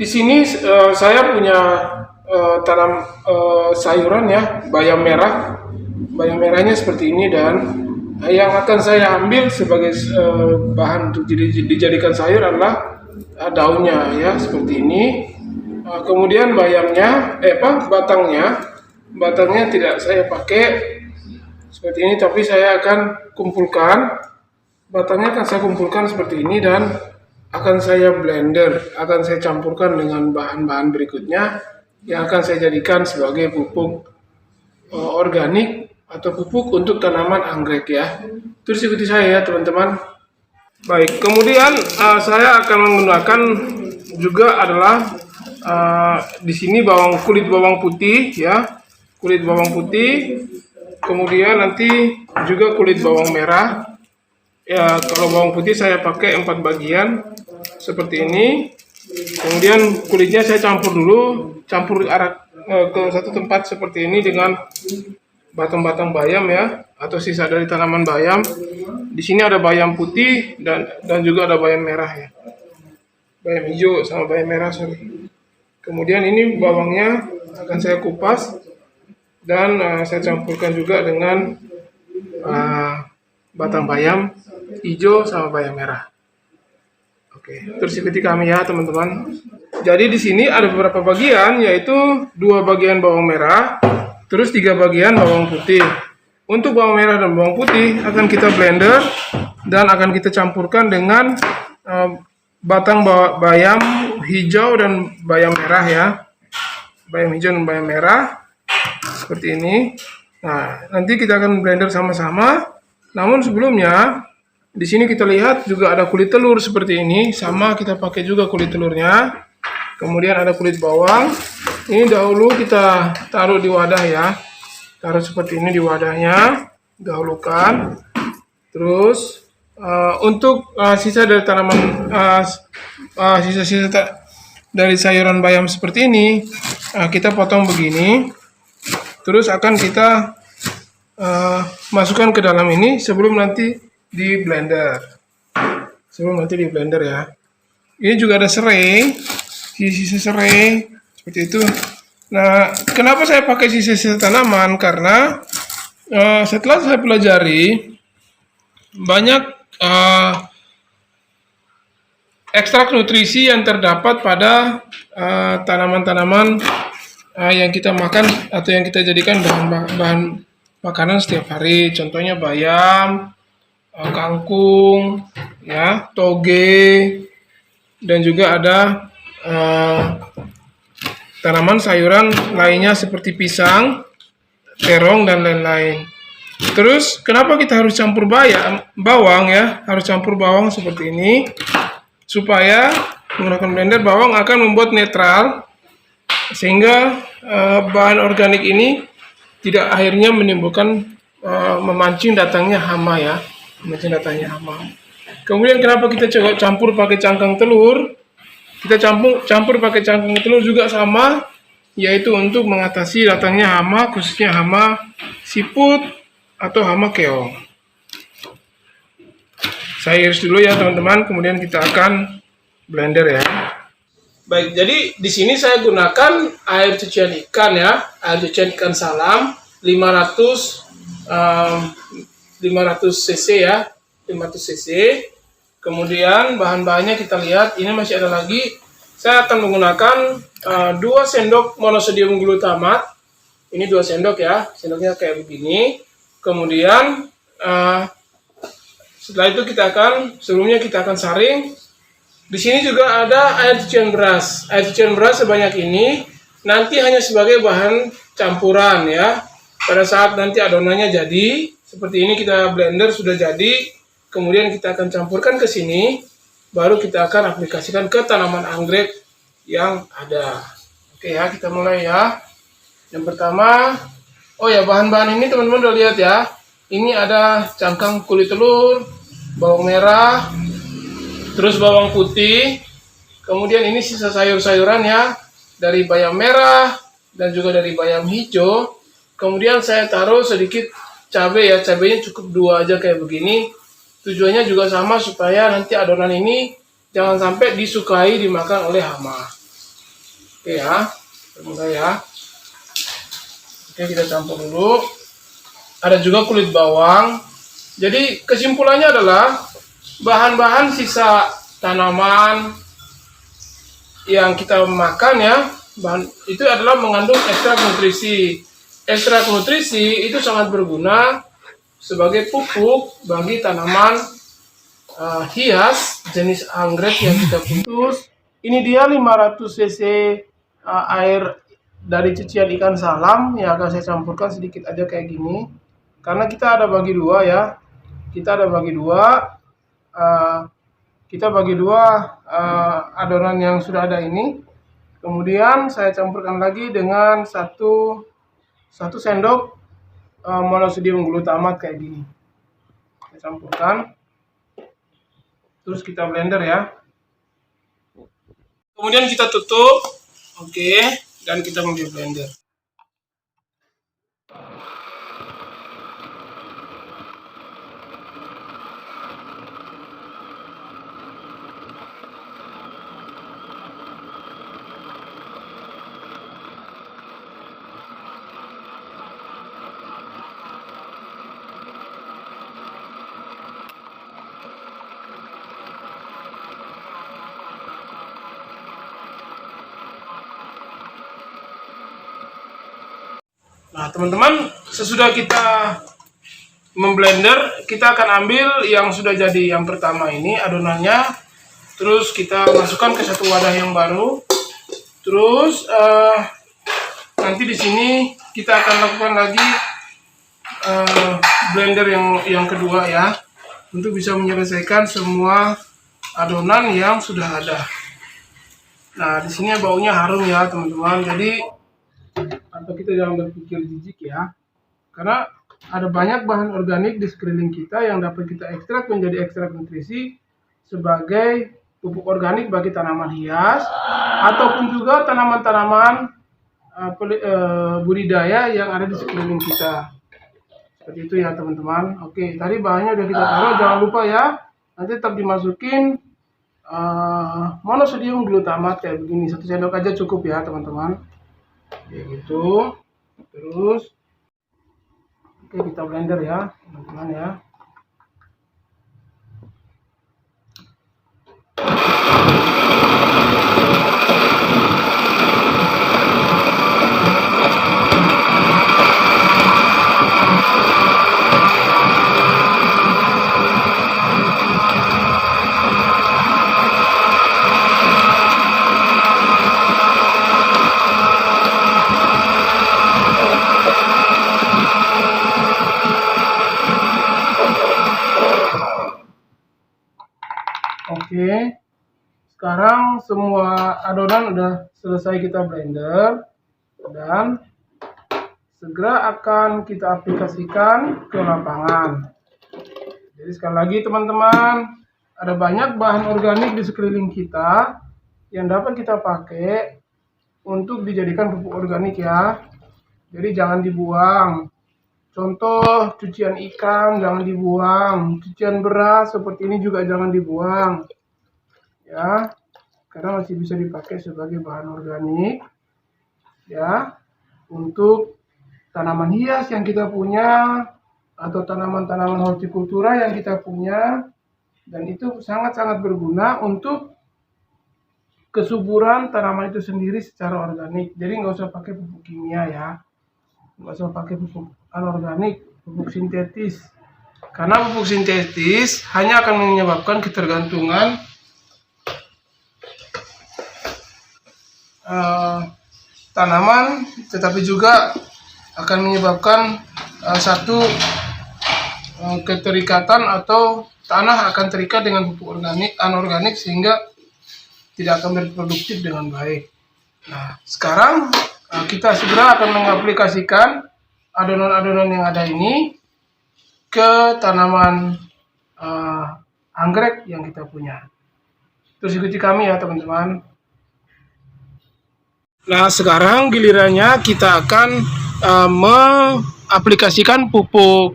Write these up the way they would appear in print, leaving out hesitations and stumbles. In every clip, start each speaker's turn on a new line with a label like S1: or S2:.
S1: Di sini saya punya tanam sayuran ya, bayam merah. Bayam merahnya seperti ini dan yang akan saya ambil sebagai bahan untuk dijadikan sayur adalah daunnya ya seperti ini. Kemudian bayamnya, batangnya tidak saya pakai seperti ini, tapi saya akan kumpulkan. Batangnya akan saya kumpulkan seperti ini dan akan saya blender, akan saya campurkan dengan bahan-bahan berikutnya yang akan saya jadikan sebagai pupuk organik atau pupuk untuk tanaman anggrek ya. Terus ikuti saya ya teman-teman. Baik, kemudian saya akan menggunakan juga adalah di sini kulit bawang putih ya, kulit bawang putih. Kemudian nanti juga kulit bawang merah. Ya, kalau bawang putih saya pakai 4 bagian seperti ini. Kemudian kulitnya saya campur ke satu tempat seperti ini dengan batang-batang bayam ya, atau sisa dari tanaman bayam. Di sini ada bayam putih dan juga ada bayam merah ya. Bayam hijau sama bayam merah, sorry. Kemudian ini bawangnya akan saya kupas dan saya campurkan juga dengan batang bayam hijau sama bayam merah. Oke, terus ikuti kami ya teman-teman. Jadi di sini ada beberapa bagian, yaitu 2 bagian bawang merah, terus 3 bagian bawang putih. Untuk bawang merah dan bawang putih akan kita blender dan akan kita campurkan dengan batang bayam hijau dan bayam merah ya. Bayam hijau dan bayam merah seperti ini. Nah, nanti kita akan blender sama-sama. Namun sebelumnya di sini kita lihat juga ada kulit telur seperti ini, sama kita pakai juga kulit telurnya. Kemudian ada kulit bawang. Ini dahulu kita taruh di wadah ya. Taruh seperti ini di wadahnya, dahulukan. Terus untuk sisa dari tanaman sisa-sisa dari sayuran bayam seperti ini, kita potong begini. Terus akan kita masukkan ke dalam ini sebelum nanti di blender. Ya. Ini juga ada serai, sisa serai seperti itu. Nah, kenapa saya pakai sisa-sisa tanaman? Karena setelah saya pelajari banyak ekstrak nutrisi yang terdapat pada tanaman-tanaman yang kita makan atau yang kita jadikan bahan makanan setiap hari. Contohnya bayam, kangkung, ya, toge, dan juga ada tanaman sayuran lainnya seperti pisang, terong, dan lain-lain. Terus kenapa kita harus campur bawang ya? Harus campur bawang seperti ini supaya menggunakan blender bawang akan membuat netral sehingga bahan organik ini tidak akhirnya menimbulkan memancing datangnya hama ya. Kemudian kenapa kita campur pakai cangkang telur? Kita campur pakai cangkang telur juga sama, yaitu untuk mengatasi datangnya hama, khususnya hama siput atau hama keong. Saya iris dulu ya teman-teman, kemudian kita akan blender ya. Baik, jadi di sini saya gunakan air cucian ikan ya, air cucian ikan salam 500 cc ya, 500 cc. Kemudian bahan-bahannya kita lihat, ini masih ada lagi. Saya akan menggunakan 2 sendok monosodium glutamat. Ini 2 sendok ya, sendoknya kayak begini. Kemudian setelah itu sebelumnya kita akan saring. Di sini juga ada air cucian beras. Air cucian beras sebanyak ini nanti hanya sebagai bahan campuran ya. Pada saat nanti adonannya jadi, seperti ini kita blender sudah jadi, kemudian kita akan campurkan ke sini, baru kita akan aplikasikan ke tanaman anggrek yang ada. Oke ya, kita mulai ya. Yang pertama, bahan-bahan ini teman-teman udah lihat ya. Ini ada cangkang kulit telur, bawang merah, terus bawang putih, kemudian ini sisa sayur-sayuran ya, dari bayam merah dan juga dari bayam hijau. Kemudian saya taruh sedikit cabai ya, cabainya cukup 2 aja kayak begini. Tujuannya juga sama supaya nanti adonan ini jangan sampai disukai dimakan oleh hama. Oke ya, mulai ya. Oke, kita campur dulu. Ada juga kulit bawang. Jadi kesimpulannya adalah bahan-bahan sisa tanaman yang kita makan ya, bahan itu adalah mengandung ekstrak nutrisi. Ekstrak nutrisi itu sangat berguna sebagai pupuk bagi tanaman hias jenis anggrek yang kita putus. Ini dia 500 cc air dari cucian ikan salam yang akan saya campurkan sedikit aja kayak gini. Karena kita ada bagi dua ya. Kita ada bagi dua. Kita bagi dua adonan yang sudah ada ini. Kemudian saya campurkan lagi dengan satu sendok monosodium glutamat kayak gini. Saya campurkan. Terus kita blender ya. Kemudian kita tutup. Oke, dan kita ambil blender. Nah, teman-teman, sesudah kita memblender, kita akan ambil yang sudah jadi yang pertama ini adonannya, terus kita masukkan ke satu wadah yang baru. Terus nanti di sini kita akan lakukan lagi blender yang kedua ya, untuk bisa menyelesaikan semua adonan yang sudah ada. Nah, di sini baunya harum ya, teman-teman. Jadi atau kita jangan berpikir jijik ya, karena ada banyak bahan organik di sekeliling kita yang dapat kita ekstrak menjadi ekstrak nutrisi sebagai pupuk organik bagi tanaman hias ataupun juga tanaman-tanaman budidaya yang ada di sekeliling kita. Seperti itu ya, teman-teman. Oke, tadi bahannya udah kita taruh, jangan lupa ya, nanti tetap dimasukin monosodium glutamat kayak begini, 1 sendok aja cukup ya, teman-teman. Kayak gitu. Terus oke, kita blender ya, teman-teman ya. Oke, sekarang semua adonan udah selesai kita blender dan segera akan kita aplikasikan ke lapangan. Jadi sekali lagi teman-teman, ada banyak bahan organik di sekeliling kita yang dapat kita pakai untuk dijadikan pupuk organik ya. Jadi jangan dibuang. Contoh cucian ikan jangan dibuang, cucian beras seperti ini juga jangan dibuang. Ya, karena masih bisa dipakai sebagai bahan organik ya, untuk tanaman hias yang kita punya atau tanaman-tanaman hortikultura yang kita punya, dan itu sangat-sangat berguna untuk kesuburan tanaman itu sendiri secara organik. Jadi nggak usah pakai pupuk kimia ya, nggak usah pakai pupuk anorganik, pupuk sintetis, karena pupuk sintetis hanya akan menyebabkan ketergantungan tanaman, tetapi juga akan menyebabkan keterikatan atau tanah akan terikat dengan pupuk anorganik sehingga tidak akan berproduktif dengan baik. Nah, sekarang kita segera akan mengaplikasikan adonan-adonan yang ada ini ke tanaman anggrek yang kita punya. Terus ikuti kami ya, teman-teman. Nah, sekarang gilirannya kita akan mengaplikasikan pupuk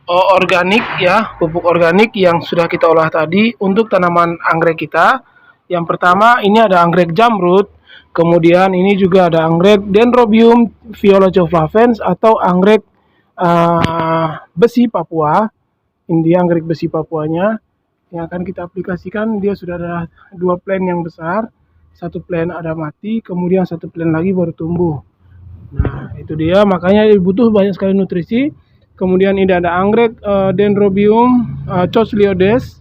S1: organik ya, pupuk organik yang sudah kita olah tadi untuk tanaman anggrek kita. Yang pertama ini ada anggrek jamrut. Kemudian ini juga ada anggrek Dendrobium violaceo-flavens atau anggrek besi Papua. Ini anggrek besi Papuanya yang akan kita aplikasikan. Dia sudah ada 2 plant yang besar, 1 plant ada mati, kemudian 1 plant lagi baru tumbuh. Nah itu dia, makanya butuh banyak sekali nutrisi. Kemudian ini ada anggrek Dendrobium Chochliodes.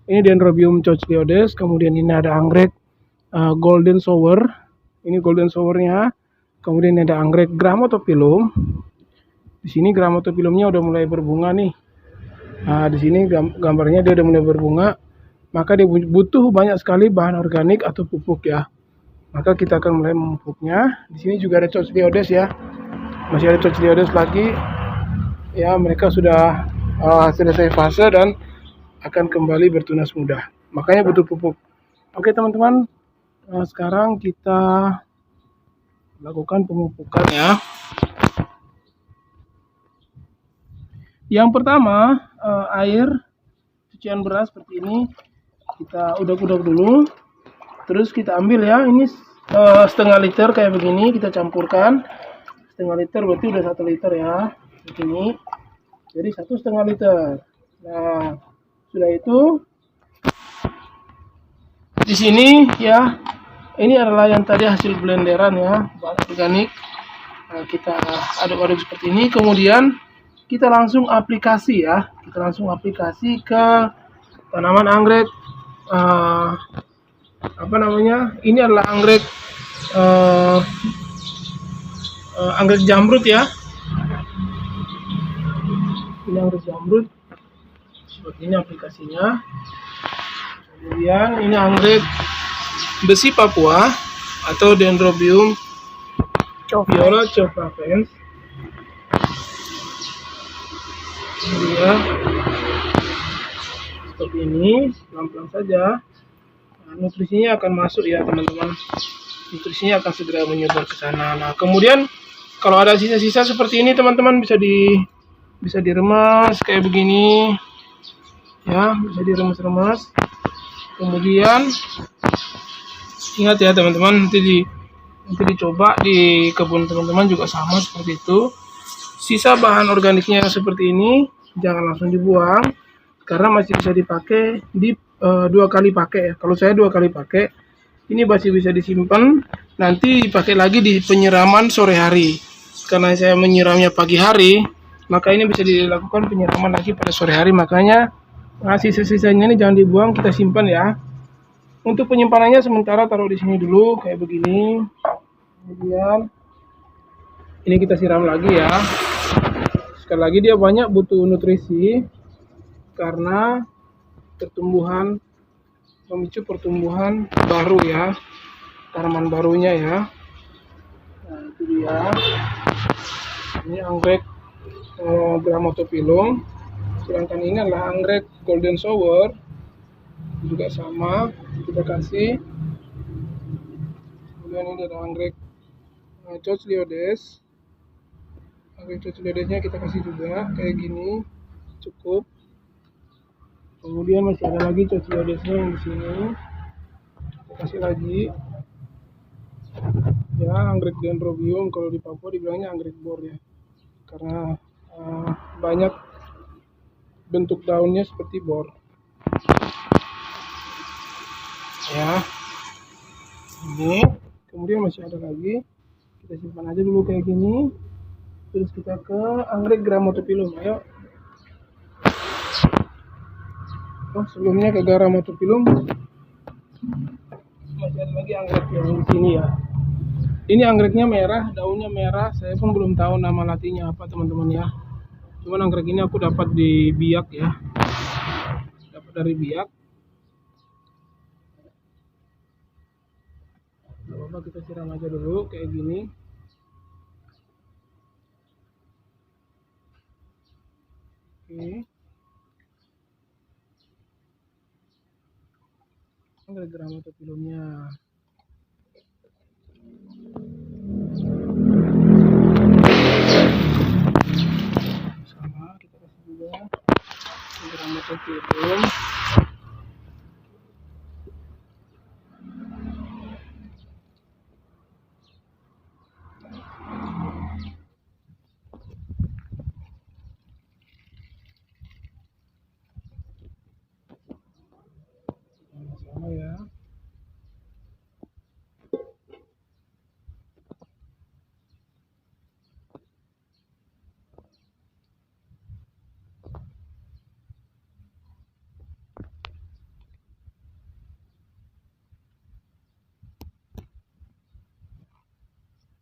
S1: Ini Dendrobium Chochliodes. Kemudian ini ada anggrek Golden Shower. Ini golden showernya. Kemudian ada anggrek Grammatophyllum. Di sini Grammatophyllumnya udah mulai berbunga nih. Nah, di sini gambarnya dia udah mulai berbunga. Maka dia butuh banyak sekali bahan organik atau pupuk ya. Maka kita akan mulai memupuknya. Di sini juga ada Chochliodes ya. Masih ada Chochliodes lagi. Ya, mereka sudah selesai fase dan akan kembali bertunas muda. Makanya butuh pupuk. Oke teman-teman, sekarang kita lakukan pemupukan ya. Yang pertama, air cucian beras seperti ini kita udak-udak dulu. Terus kita ambil ya, ini setengah liter kayak begini, kita campurkan. Setengah liter berarti udah 1 liter ya, begini. Jadi 1,5 liter. Nah, sudah itu di sini ya, ini adalah yang tadi hasil blenderan ya, bahan organik. Nah, kita aduk-aduk seperti ini, kemudian kita langsung aplikasi ya, kita langsung aplikasi ke tanaman anggrek. Apa namanya? Ini adalah anggrek anggrek jamrut ya. Ini anggrek jamrut. Seperti ini aplikasinya. Kemudian ini anggrek besi Papua atau Dendrobium violaceo-flavens. Kemudian seperti ini, pelan-pelan saja. Nah, nutrisinya akan masuk ya teman-teman. Nutrisinya akan segera menyebar ke sana. Nah, kemudian kalau ada sisa-sisa seperti ini teman-teman bisa diremas kayak begini. Ya, bisa diremas-remas. Kemudian ingat ya teman-teman, nanti dicoba di kebun teman-teman juga sama seperti itu. Sisa bahan organiknya seperti ini jangan langsung dibuang karena masih bisa dipakai di 2 kali pakai ya. Kalau saya 2 kali pakai, ini masih bisa disimpan, nanti dipakai lagi di penyiraman sore hari. Karena saya menyiramnya pagi hari, maka ini bisa dilakukan penyiraman lagi pada sore hari. Makanya sisa-sisanya ini jangan dibuang, kita simpan ya. Untuk penyimpanannya sementara taruh di sini dulu kayak begini. Kemudian ini kita siram lagi ya. Sekali lagi dia banyak butuh nutrisi karena memicu pertumbuhan baru ya, tanaman barunya ya. Nah itu dia. Ini anggrek Grammatophyllum. Sedangkan ini adalah anggrek Golden Shower, juga sama kita kasih. Kemudian ini ada anggrek Chochliodes. Anggrek Chochliodes-nya kita kasih juga kayak gini, cukup. Kemudian masih ada lagi Chochliodes-nya yang di sini, kita kasih lagi. Ya, anggrek Dendrobium kalau di Papua dibilangnya anggrek bor ya, karena banyak bentuk daunnya seperti bor. Ya, ini kemudian masih ada lagi, kita simpan aja dulu kayak gini. Terus kita ke anggrek Grammatophyllum, ayo. Sebelumnya ke Grammatophyllum masih ada lagi anggrek yang di sini ya. Ini anggreknya merah, daunnya merah. Saya pun belum tahu nama latinnya apa teman-teman ya. Cuman anggrek ini aku dapat di Biak ya, dapat dari Biak. Gak apa-apa, kita siram aja dulu kayak gini. Oke. Anggrek Grammatophyllumnya. Sama kita kasih juga Grammatophyllum.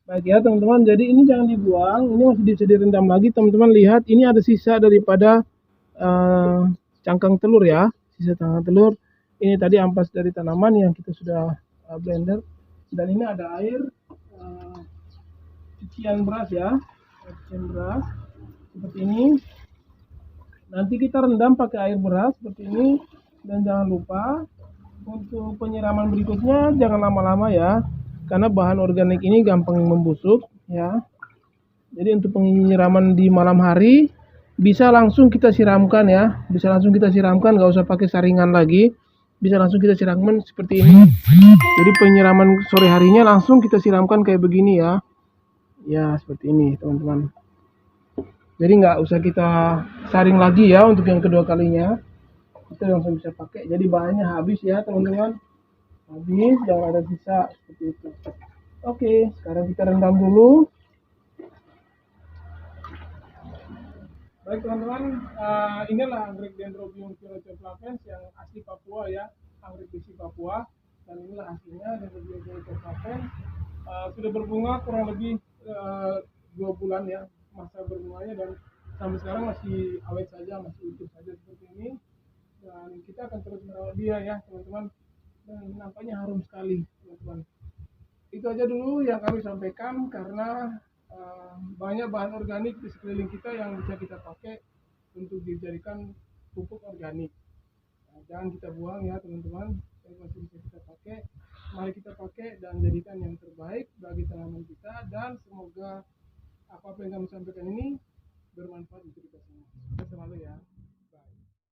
S1: Baik ya teman-teman, jadi ini jangan dibuang, ini masih bisa direndam lagi. Teman-teman lihat, ini ada sisa daripada uh, cangkang telur ya, sisa cangkang telur. Ini tadi ampas dari tanaman yang kita sudah blender. Dan ini ada air uh, cucian beras ya, cucian beras seperti ini. Nanti kita rendam pakai air beras seperti ini. Dan jangan lupa untuk penyiraman berikutnya jangan lama-lama ya, karena bahan organik ini gampang membusuk ya. Jadi untuk penyiraman di malam hari bisa langsung kita siramkan ya, bisa langsung kita siramkan, nggak usah pakai saringan lagi, bisa langsung kita siramkan seperti ini. Jadi penyiraman sore harinya langsung kita siramkan kayak begini ya, ya seperti ini teman-teman. Jadi nggak usah kita saring lagi ya untuk yang kedua kalinya, kita langsung bisa pakai. Jadi bahannya habis ya teman-teman, habis, jangan ada sisa seperti itu. Oke, sekarang kita rendam dulu. Baik teman-teman, inilah anggrek Dendrobium pyrrhotropins yang asli Papua ya, anggrek besi Papua. Dan inilah hasilnya Dendrobium pyrrhotropins. Sudah berbunga kurang lebih 2 bulan ya masa berbunganya, dan sampai sekarang masih awet saja, masih utuh saja seperti ini. Dan kita akan terus merawat dia ya teman-teman. Dan nampaknya harum sekali teman-teman. Itu aja dulu yang kami sampaikan, karena banyak bahan organik di sekeliling kita yang bisa kita pakai untuk dijadikan pupuk organik. Jangan kita buang ya teman-teman, yang masih bisa kita pakai. Mari kita pakai dan jadikan yang terbaik bagi tanaman kita, dan semoga apa yang kami sampaikan ini bermanfaat untuk kita semua. Sukses selalu ya.